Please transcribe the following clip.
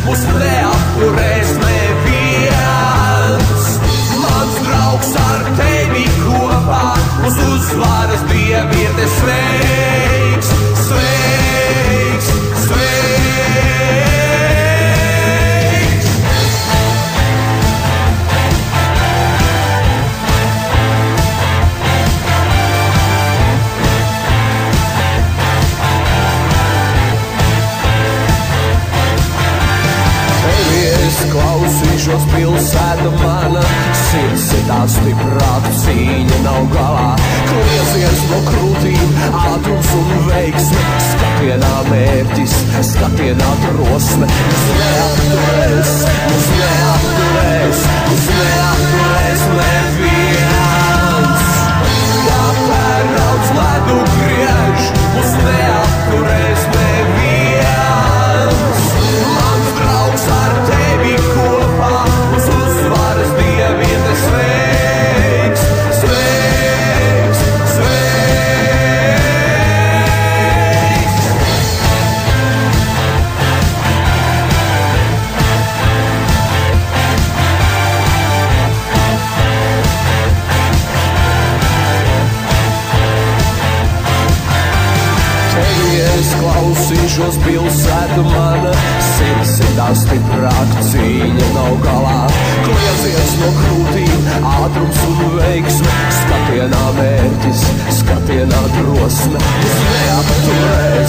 mūs neapturēs neviens. Mans draugs ar tevi kopā, uz uzvaras dieviete sveiks, sveiks, sveiks. Tevi es klausīšos, pilsēta mana, sirds sitās stiprāk, cīņa nav galā. Klieziens no krūtīm, ātrums un veiksme, skatienā mērķis, skatienā drosme. Mūs neapturēs, mūs neapturēs, mūs neapturēs neviens. Kā pērauds ledu griež, mūs neapturēs neviens. Mans draugs ar tevi kopā, uz uzvaras dieviete sveiks, sveiks, sveiks. Tevi es klausīšos, pilsēta mana, sirds sitās stiprāk, cīņa nav galā. Klieziens no krūtīm, ātrums un veiksme, skatienā mērķis, skatienā drosme. Mūs neapturēs,